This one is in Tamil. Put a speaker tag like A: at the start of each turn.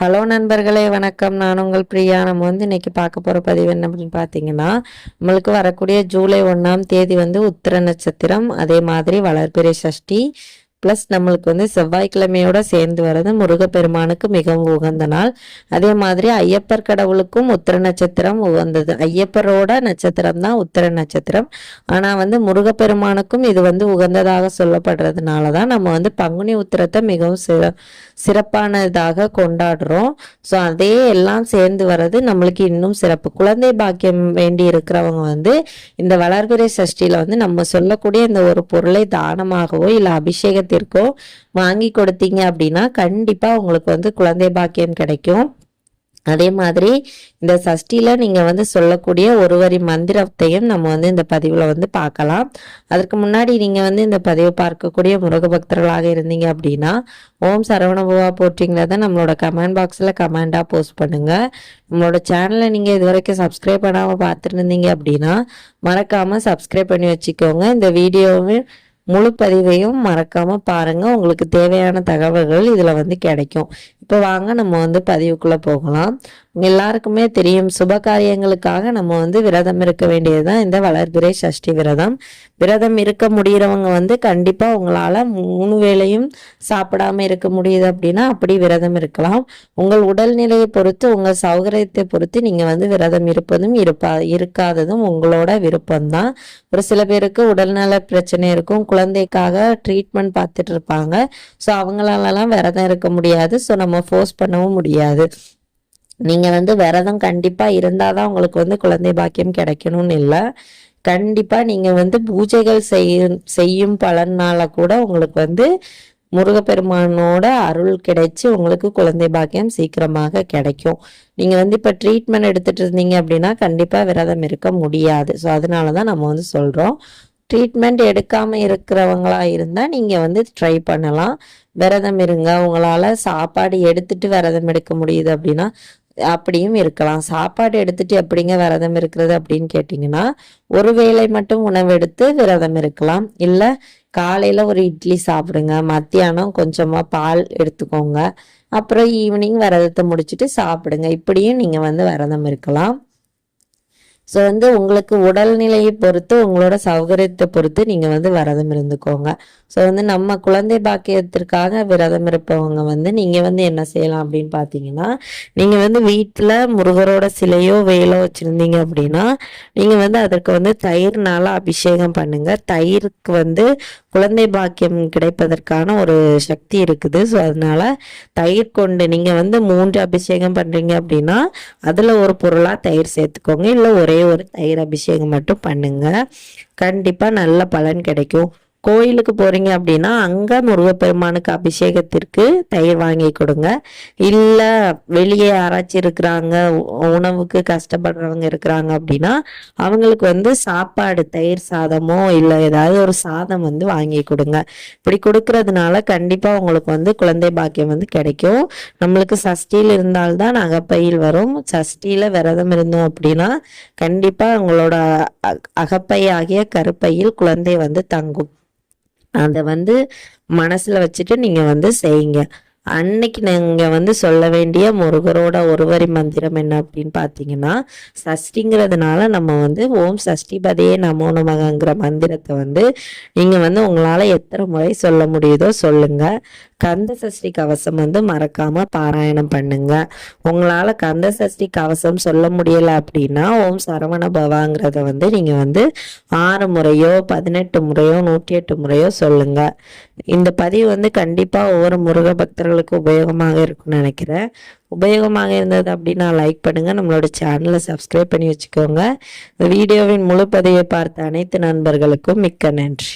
A: ஹலோ நண்பர்களே, வணக்கம். நான் உங்கள் பிரியா. நம்ம இன்னைக்கு பார்க்க போகிற பதிவு என்ன அப்படின்னு பார்த்தீங்கன்னா, நம்மளுக்கு வரக்கூடிய ஜூலை 1ஆம் தேதி உத்திர நட்சத்திரம், அதே மாதிரி வளர்பிறை சஷ்டி ப்ளஸ் நம்மளுக்கு செவ்வாய்க்கிழமையோட சேர்ந்து வர்றது முருகப்பெருமானுக்கு மிகவும் உகந்த நாள். அதே மாதிரி ஐயப்பர் கடவுளுக்கும் உத்திர நட்சத்திரம் உகந்தது. ஐயப்பரோட நட்சத்திரம் தான் உத்திர நட்சத்திரம். ஆனால் முருகப்பெருமானுக்கும் இது உகந்ததாக சொல்லப்படுறதுனால தான் நம்ம பங்குனி உத்திரத்தை மிகவும் சிறப்பானதாக கொண்டாடுறோம். ஸோ அதே எல்லாம் சேர்ந்து வர்றது நம்மளுக்கு இன்னும் சிறப்பு. குழந்தை பாக்கியம் வேண்டி இருக்கிறவங்க இந்த வளர்பிறை சஷ்டியில் நம்ம சொல்லக்கூடிய இந்த ஒரு பொருளை தானமாகவோ இல்லை அபிஷேகத்திற்கோ வாங்கி கொடுத்தீங்க அப்படின்னா கண்டிப்பாக உங்களுக்கு குழந்தை பாக்கியம் கிடைக்கும். அதே மாதிரி இந்த சஷ்டியில நீங்க சொல்லக்கூடிய ஒரு வரி மந்திரத்தையும் நம்ம இந்த பதிவுல பார்க்கலாம். அதற்கு முன்னாடி நீங்க இந்த பதிவை பார்க்கக்கூடிய முருக பக்தர்களாக இருந்தீங்க அப்படின்னா ஓம் சரவணபவா போற்றிங்கிறத நம்மளோட கமெண்ட் பாக்ஸ்ல கமெண்டா போஸ்ட் பண்ணுங்க. நம்மளோட சேனலை நீங்க இது வரைக்கும் சப்ஸ்கிரைப் பண்ணாம பார்த்துட்டு இருந்தீங்க அப்படின்னா மறக்காம சப்ஸ்கிரைப் பண்ணி வச்சுக்கோங்க. இந்த வீடியோவை முழு பதிவையும் மறக்காம பாருங்க. உங்களுக்கு தேவையான தகவல்கள் இதுல கிடைக்கும். இப்போ வாங்க நம்ம பதிவுக்குள்ள போகலாம். எல்லாருக்குமே தெரியும், சுப காரியங்களுக்காக நம்ம விரதம் இருக்க வேண்டியதுதான் இந்த வளர்பிறை சஷ்டி விரதம். விரதம் இருக்க முடியறவங்க கண்டிப்பா உங்களால 3 வேளையும் சாப்பிடாம இருக்க முடியுது அப்படின்னா அப்படி விரதம் இருக்கலாம். உங்கள் உடல்நிலையை பொறுத்து, உங்க சௌகரியத்தை பொறுத்து நீங்க விரதம் இருப்பதும் இருக்காததும் உங்களோட விருப்பம்தான். ஒரு சில பேருக்கு உடல்நல பிரச்சனை இருக்கும், குழந்தைக்காக ட்ரீட்மெண்ட் பார்த்துட்டு இருப்பாங்க. ஸோ அவங்களாலலாம் விரதம் இருக்க முடியாது. ஸோ நம்ம ஃபோர்ஸ் பண்ணவும் முடியாது. நீங்க விரதம் கண்டிப்பா இருந்தாதான் உங்களுக்கு குழந்தை பாக்கியம் கிடைக்கணும்னு இல்லை. கண்டிப்பா நீங்க பூஜைகள் செய்யும் பலனால கூட உங்களுக்கு முருகப்பெருமானோட அருள் கிடைச்சு உங்களுக்கு குழந்தை பாக்கியம் சீக்கிரமாக கிடைக்கும். நீங்க இப்ப ட்ரீட்மெண்ட் எடுத்துட்டு இருந்தீங்க அப்படின்னா கண்டிப்பா விரதம் இருக்க முடியாது. ஸோ அதனாலதான் நம்ம சொல்றோம். ட்ரீட்மெண்ட் எடுக்காம இருக்கிறவங்களா இருந்தா நீங்க ட்ரை பண்ணலாம். விரதம் இருங்க. உங்களால சாப்பாடு எடுத்துட்டு விரதம் எடுக்க முடியுது அப்படின்னா அப்படியும் இருக்கலாம். சாப்பாடு எடுத்துட்டு எப்படிங்க விரதம் இருக்கிறது அப்படின்னு கேட்டீங்கன்னா ஒரு வேளை மட்டும் உணவு எடுத்து விரதம் இருக்கலாம். இல்ல காலையில ஒரு இட்லி சாப்பிடுங்க, மத்தியானம் கொஞ்சமா பால் எடுத்துக்கோங்க, அப்புறம் ஈவினிங் விரதத்தை முடிச்சுட்டு சாப்பிடுங்க. இப்படியும் நீங்க விரதம் இருக்கலாம். ஸோ உங்களுக்கு உடல்நிலையை பொறுத்து, உங்களோட சௌகரியத்தை பொறுத்து நீங்க விரதம் இருந்துக்கோங்க. ஸோ நம்ம குழந்தை பாக்கியத்திற்காக விரதம் இருப்பவங்க நீங்க என்ன செய்யலாம் அப்படின்னு பார்த்தீங்கன்னா, நீங்க வீட்டில் முருகரோட சிலையோ வேலோ வச்சிருந்தீங்க அப்படின்னா நீங்க அதற்கு தயிர்னால அபிஷேகம் பண்ணுங்க. தயிருக்கு குழந்தை பாக்கியம் கிடைப்பதற்கான ஒரு சக்தி இருக்குது. ஸோ அதனால தயிர் கொண்டு நீங்க 3 அபிஷேகம் பண்றீங்க அப்படின்னா அதுல ஒரு பொருளா தயிர் சேர்த்துக்கோங்க. இல்லை ஒரே ஒரு தயிர் அபிஷேகம் மட்டும் பண்ணுங்க. கண்டிப்பா நல்ல பலன் கிடைக்கும். கோயிலுக்கு போறீங்க அப்படின்னா அங்க முருகப்பெருமானுக்கு அபிஷேகத்திற்கு தயிர் வாங்கி கொடுங்க. இல்ல வெளியே யாராச்சும் இருக்கிறாங்க, உணவுக்கு கஷ்டப்படுறவங்க இருக்கிறாங்க அப்படின்னா அவங்களுக்கு சாப்பாடு தயிர் சாதமோ இல்ல ஏதாவது ஒரு சாதம் வாங்கி கொடுங்க. இப்படி கொடுக்கறதுனால கண்டிப்பா உங்களுக்கு குழந்தை பாக்கியம் கிடைக்கும். நம்மளுக்கு சஷ்டியில் இருந்தால்தான் அகப்பையில் வரும். சஷ்டியில விரதம் இருந்தோம் அப்படின்னா கண்டிப்பா உங்களோட அகப்பை ஆகிய கருப்பையில் குழந்தை தங்கும். அதை மனசுல வச்சுட்டு நீங்க செய்யுங்க. அன்னைக்கு நீங்க சொல்ல வேண்டிய முருகரோட ஒரு வரி மந்திரம் என்ன அப்படின்னு பாத்தீங்கன்னா, சஷ்டிங்கிறதுனால நம்ம ஓம் சஷ்டிபதியே நமோ நமகங்கிற மந்திரத்தை நீங்க உங்களால எத்தனை முறை சொல்ல முடியுதோ சொல்லுங்க. கந்த சஷ்டி கவசம் மறக்காம பாராயணம் பண்ணுங்க. உங்களால கந்த சஷ்டி கவசம் சொல்ல முடியல அப்படின்னா ஓம் சரவண பவாங்கிறத நீங்க 6 முறையோ 18 முறையோ 108 முறையோ சொல்லுங்க. இந்த பதிவு கண்டிப்பா ஒவ்வொரு முருக பக்தர்களுக்கு உபயோகமாக இருக்கும்னு நினைக்கிறேன். உபயோகமாக இருந்தது அப்படின்னா லைக் பண்ணுங்க. நம்மளோட சேனலை சப்ஸ்கிரைப் பண்ணி வச்சுக்கோங்க. இந்த வீடியோவின் முழு பதிவை பார்த்த அனைத்து நண்பர்களுக்கும் மிக்க நன்றி.